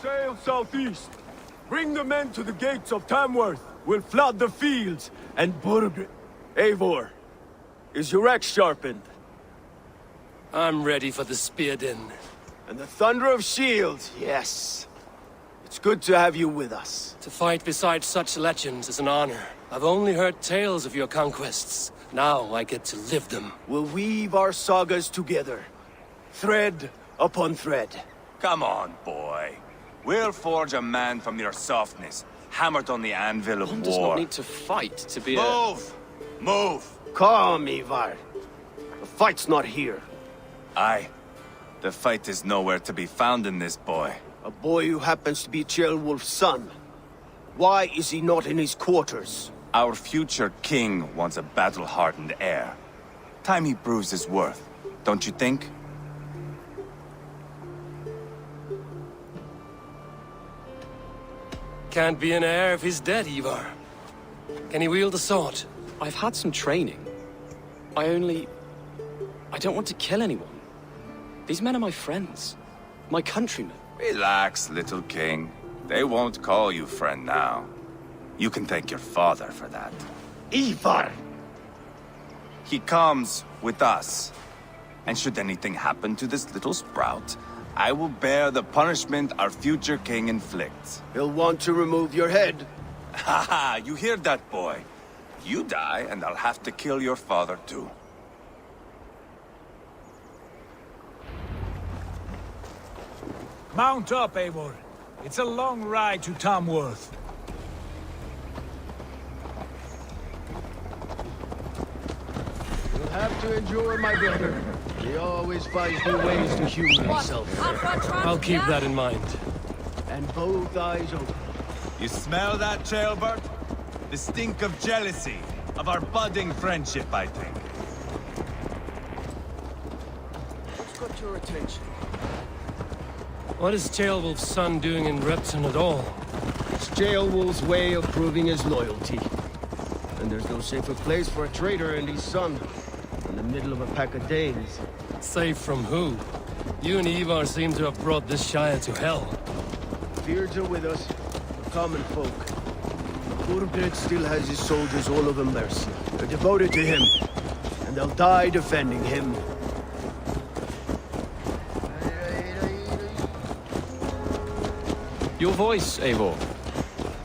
Sail southeast. Bring the men to the gates of Tamworth. We'll flood the fields and Burg. Eivor, is your axe sharpened? I'm ready for the spear din. And the thunder of shields, yes. It's good to have you with us. To fight beside such legends is an honor. I've only heard tales of your conquests. Now I get to live them. We'll weave our sagas together. Thread upon thread. Come on, boy. We'll forge a man from your softness, hammered on the anvil of One war. does not need to fight to be Move! Move! Calm, Ivar. The fight's not here. Aye. The fight is nowhere to be found in this boy. A boy who happens to be Ceolwulf's son. Why is he not in his quarters? Our future king wants a battle-hardened heir. Time he proves his worth, don't you think? Can't be an heir if he's dead, Ivar. Can he wield a sword? I've had some training. I don't want to kill anyone. These men are my friends. My countrymen. Relax, little king. They won't call you friend now. You can thank your father for that. Ivar! He comes with us. And should anything happen to this little sprout, I will bear the punishment our future king inflicts. He'll want to remove your head. Haha, you hear that, boy? You die, and I'll have to kill your father, too. Mount up, Eivor. It's a long ride to Tamworth. You'll have to endure, my brother. He always finds new ways to humor himself. I'll keep that in mind. And both eyes open. You smell that, Ceolbert? The stink of jealousy, of our budding friendship, I think. What's got your attention? What is Ceolwulf's son doing in Repton at all? It's Ceolwulf's way of proving his loyalty. And there's no safer place for a traitor and his son in the middle of a pack of Danes. Safe from who? You and Ivar seem to have brought this Shire to hell. Beards are with us, the common folk. Burgred still has his soldiers all over Mercia. They're devoted to him, and they'll die defending him. Your voice, Eivor.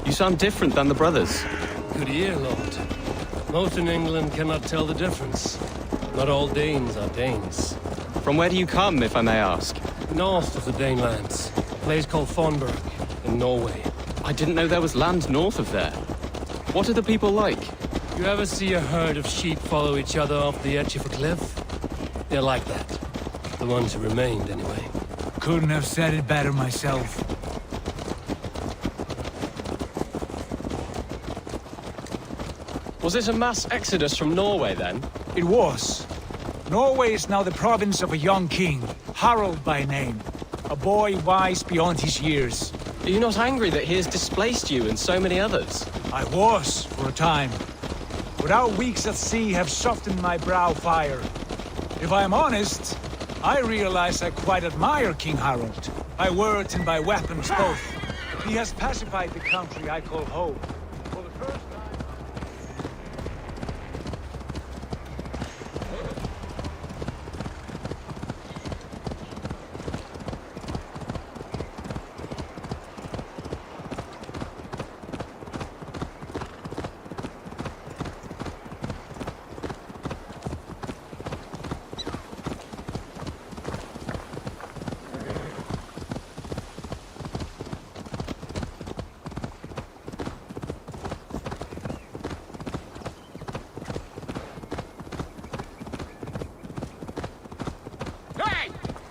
You sound different than the brothers. Good ear, Lord. Most in England cannot tell the difference. Not all Danes are Danes. From where do you come, if I may ask? North of the Danelands, a place called Thornburg, in Norway. I didn't know there was land north of there. What are the people like? You ever see a herd of sheep follow each other off the edge of a cliff? They're like that. The ones who remained, anyway. Couldn't have said it better myself. Was it a mass exodus from Norway, then? It was. Norway is now the province of a young king, Harald by name. A boy wise beyond his years. Are you not angry that he has displaced you and so many others? I was, for a time. But our weeks at sea have softened my brow fire. If I am honest, I realize I quite admire King Harald. By words and by weapons both. He has pacified the country I call home. For the first time...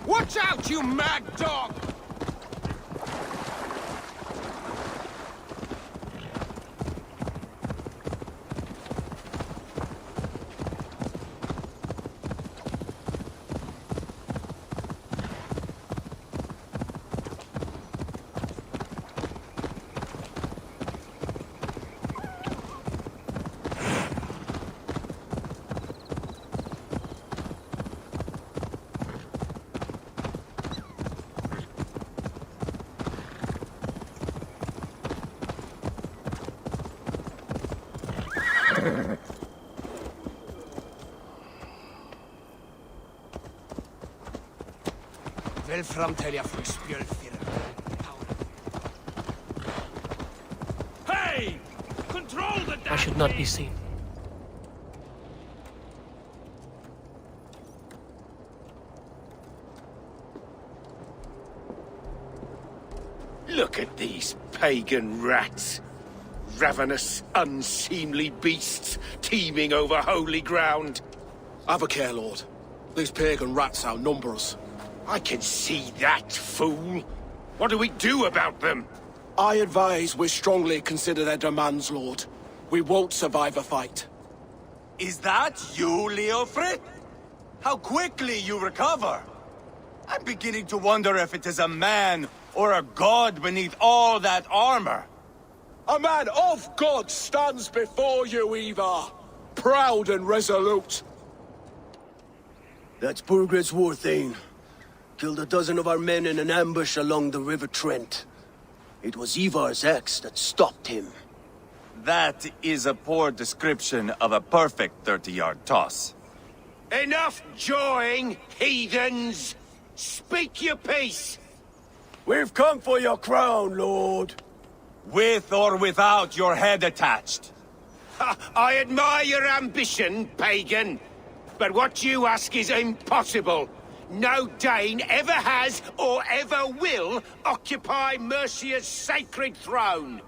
Watch out, you mad dog! framtälja för spjölfirra. Hey! Control the I should not be seen. Look at these pagan rats. Ravenous, unseemly beasts teeming over holy ground. Have a care, Lord. These pagan rats outnumber us. I can see that, fool. What do we do about them? I advise we strongly consider their demands, Lord. We won't survive a fight. Is that you, Leofrid? How quickly you recover! I'm beginning to wonder if it is a man or a god beneath all that armor. A man of God stands before you, Ivar. Proud and resolute. That's Burgred's war thane. Killed a dozen of our men in an ambush along the River Trent. It was Ivar's axe that stopped him. That is a poor description of a perfect 30-yard toss. Enough jawing, heathens! Speak your piece! We've come for your crown, Lord. With or without your head attached. Ha, I admire your ambition, pagan. But what you ask is impossible. No Dane ever has or ever will occupy Mercia's sacred throne.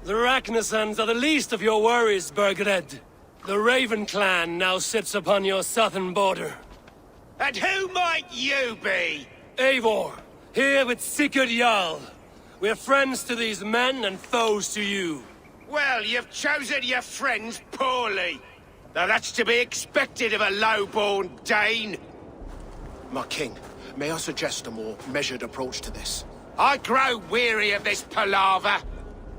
The Ragnarsons are the least of your worries, Burgred. The Raven clan now sits upon your southern border. And who might you be? Eivor, here with Sigurd Jarl. We're friends to these men and foes to you. Well, you've chosen your friends poorly. Now that's to be expected of a low-born Dane. My king, may I suggest a more measured approach to this? I grow weary of this palaver.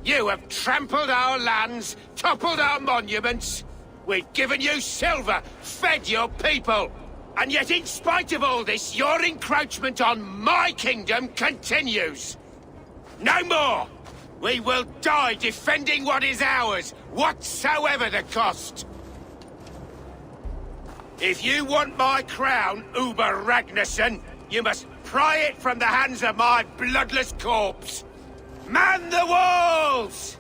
You have trampled our lands, toppled our monuments. We've given you silver, fed your people. And yet in spite of all this, your encroachment on my kingdom continues. No more! We will die defending what is ours, whatsoever the cost. If you want my crown, Uber Ragnarsson, you must pry it from the hands of my bloodless corpse. Man the walls!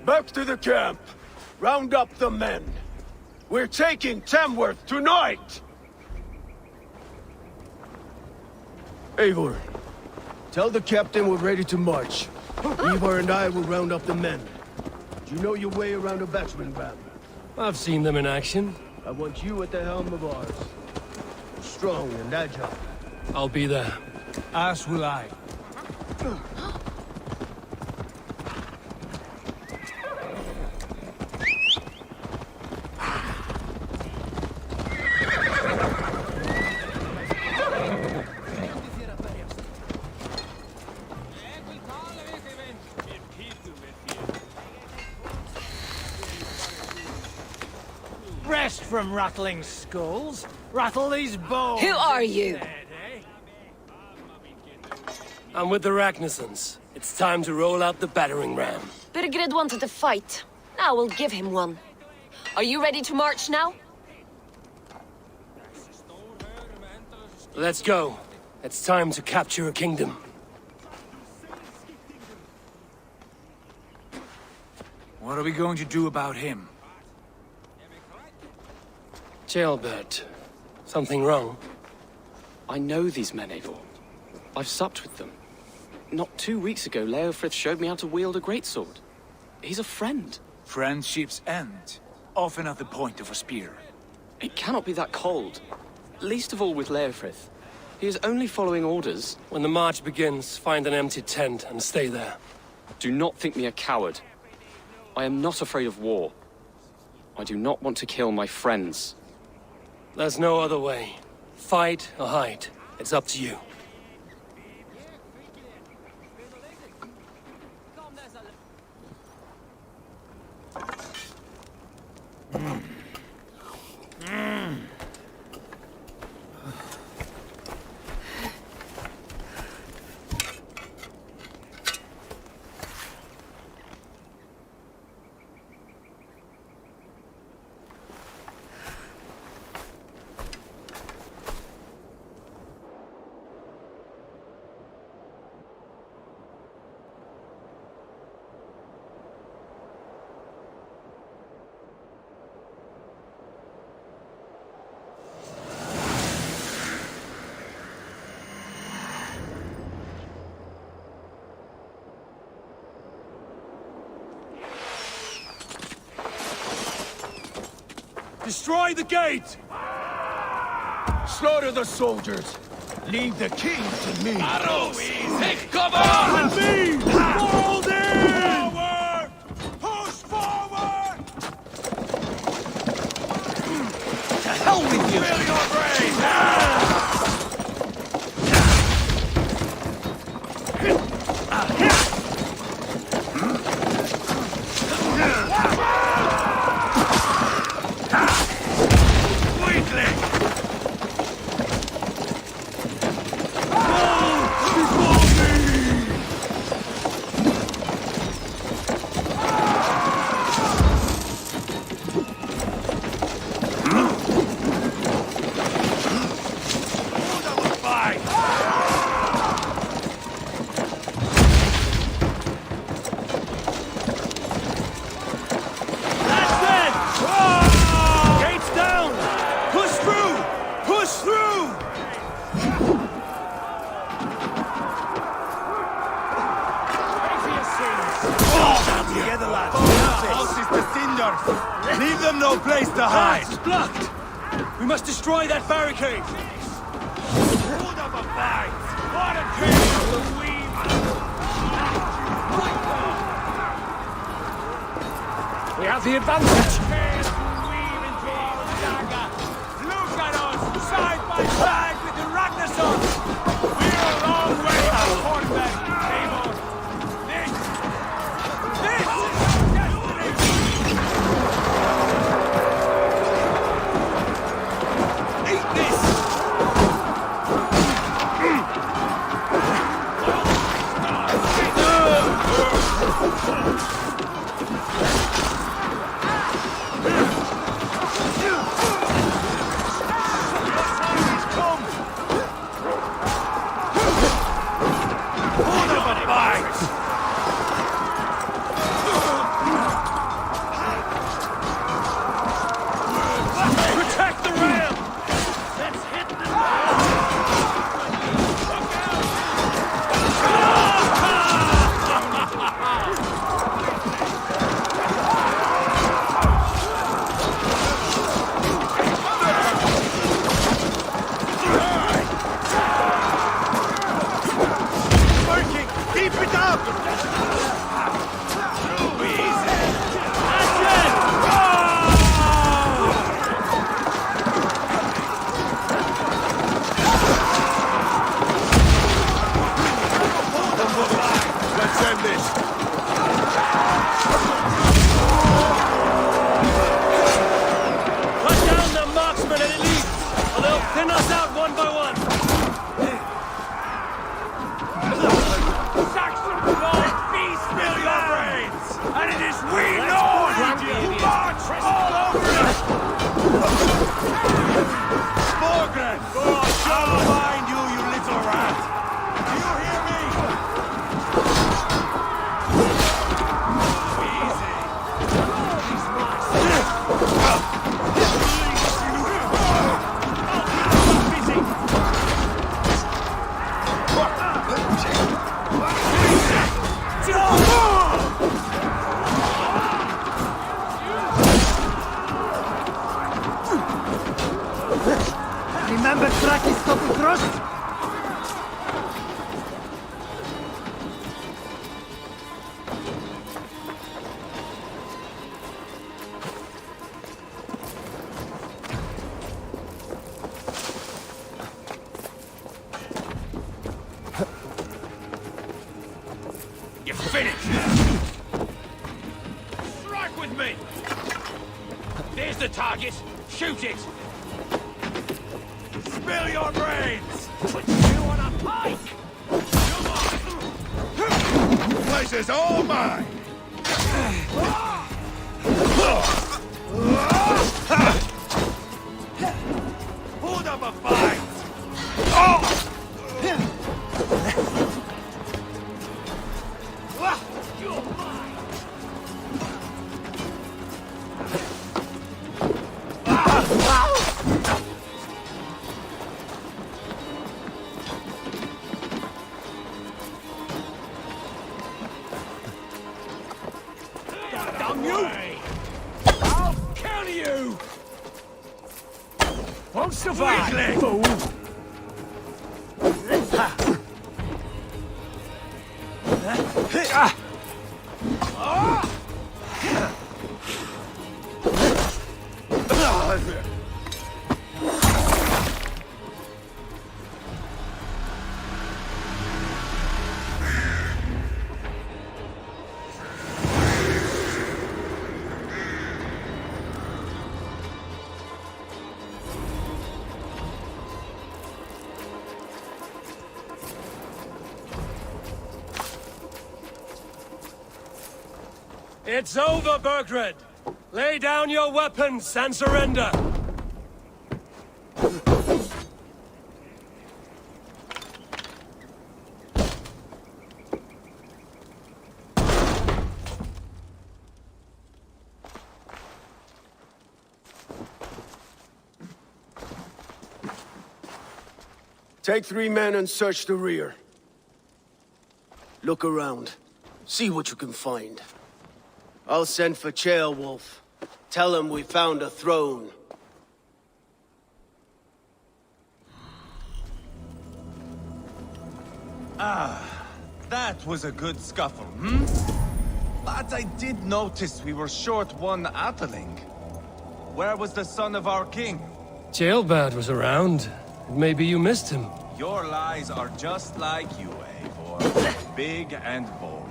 Back to the camp. Round up the men. We're taking Tamworth tonight! Eivor, tell the captain we're ready to march. Ivar and I will round up the men. Do you know your way around a battering ram? I've seen them in action. I want you at the helm of ours. Strong and agile. I'll be there. As will I. Rest from rattling skulls. Rattle these bones. Who are you? instead, eh? I'm with the Ragnarsons. It's time to roll out the battering ram. Burgred wanted a fight. Now we'll give him one. Are you ready to march now? Let's go. It's time to capture a kingdom. What are we going to do about him? Jailbert. Something wrong? I know these men, Eivor. I've supped with them. Not 2 weeks ago, Leofrith showed me how to wield a greatsword. He's a friend. Friendships end, often at the point of a spear. It cannot be that cold. Least of all with Leofrith. He is only following orders. When the march begins, find an empty tent and stay there. Do not think me a coward. I am not afraid of war. I do not want to kill my friends. There's no other way. Fight or hide. It's up to you. Destroy the gate! Slaughter the soldiers. Leave the king to me. Arrows! Take cover! With me! Hold in! Forward! Push forward! To hell with you! Fill your brain! Leave them no place to hide! It's blocked! We must destroy that barricade! Hold up a fight! What a king! We have the advantage! Look at us! Side by side with the Ragnarsons! We're a long way from Hornbeck, Avon! This is our destiny! Eat this! Protect the rail! Let's hit them! Working! Keep it up! Too easy! Let's end this! Cut down the marksmen and elites, or they'll thin us out one by one. Saxon blood feast fill your brains! And it is we know who march all over us! Morgan! I'll find you, you little rat! Do you hear me? Easy! Remember Traki's stop across? You're finished! Strike with me! There's the target! Shoot it! Spill your brains! Put you on a pike! Place is all mine! Hold up a fight! You're mine! Damn you! I'll kill you! Won't survive, fool! It's over, Burgred! Lay down your weapons and surrender! Take 3 men and search the rear. Look around. See what you can find. I'll send for Ceolwulf. Tell him we found a throne. That was a good scuffle, hmm? But I did notice we were short one Atheling. Where was the son of our king? Ceolbad was around. Maybe you missed him. Your lies are just like you, Eivor. Big and bold.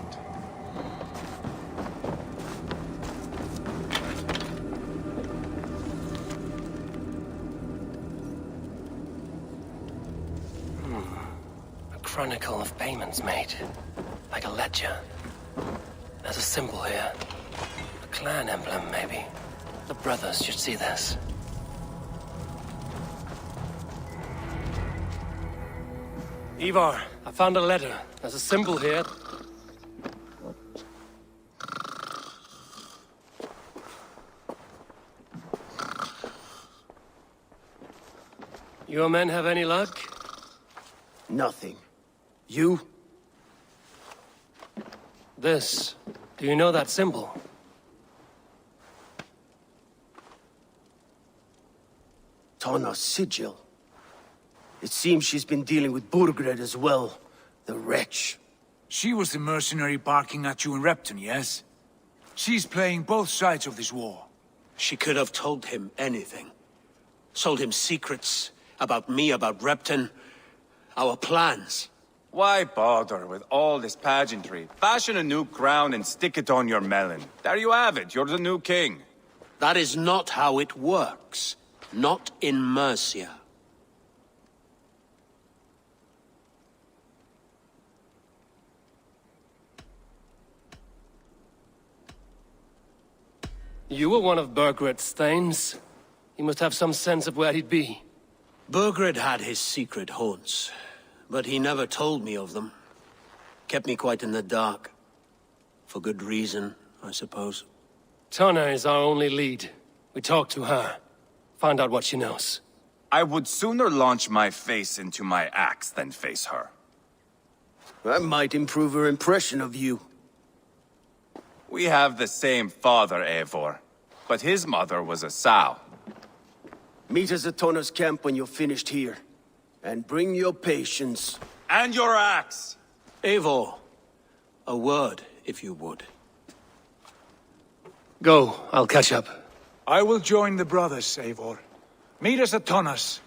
A chronicle of payments made. Like a ledger. There's a symbol here. A clan emblem, maybe. The brothers should see this. Ivar, I found a letter. There's a symbol here. Your men have any luck? Nothing. You? This. Do you know that symbol? Tanna's sigil. It seems she's been dealing with Burgred as well. The wretch. She was the mercenary barking at you in Repton, yes? She's playing both sides of this war. She could have told him anything. Sold him secrets about me, about Repton, our plans. Why bother with all this pageantry? Fashion a new crown and stick it on your melon. There you have it, you're the new king. That is not how it works. Not in Mercia. You were one of Burgred's thanes. He must have some sense of where he'd be. Burgred had his secret haunts, but he never told me of them. Kept me quite in the dark. For good reason, I suppose. Tanna is our only lead. We talk to her. Find out what she knows. I would sooner launch my face into my axe than face her. That might improve her impression of you. We have the same father, Eivor, but his mother was a sow. Meet us at Tanna's camp when you're finished here. And bring your patience. And your axe! Eivor, a word, if you would. Go, I'll catch up. I will join the brothers, Eivor. Meet us at Tanna's.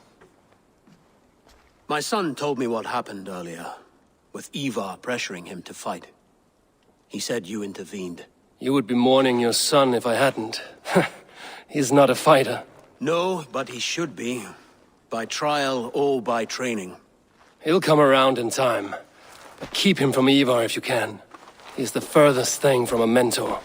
My son told me what happened earlier, with Ivar pressuring him to fight. He said you intervened. You would be mourning your son if I hadn't. He's not a fighter. No, but he should be. By trial or by training. He'll come around in time. But keep him from Ivar if you can. He's the furthest thing from a mentor.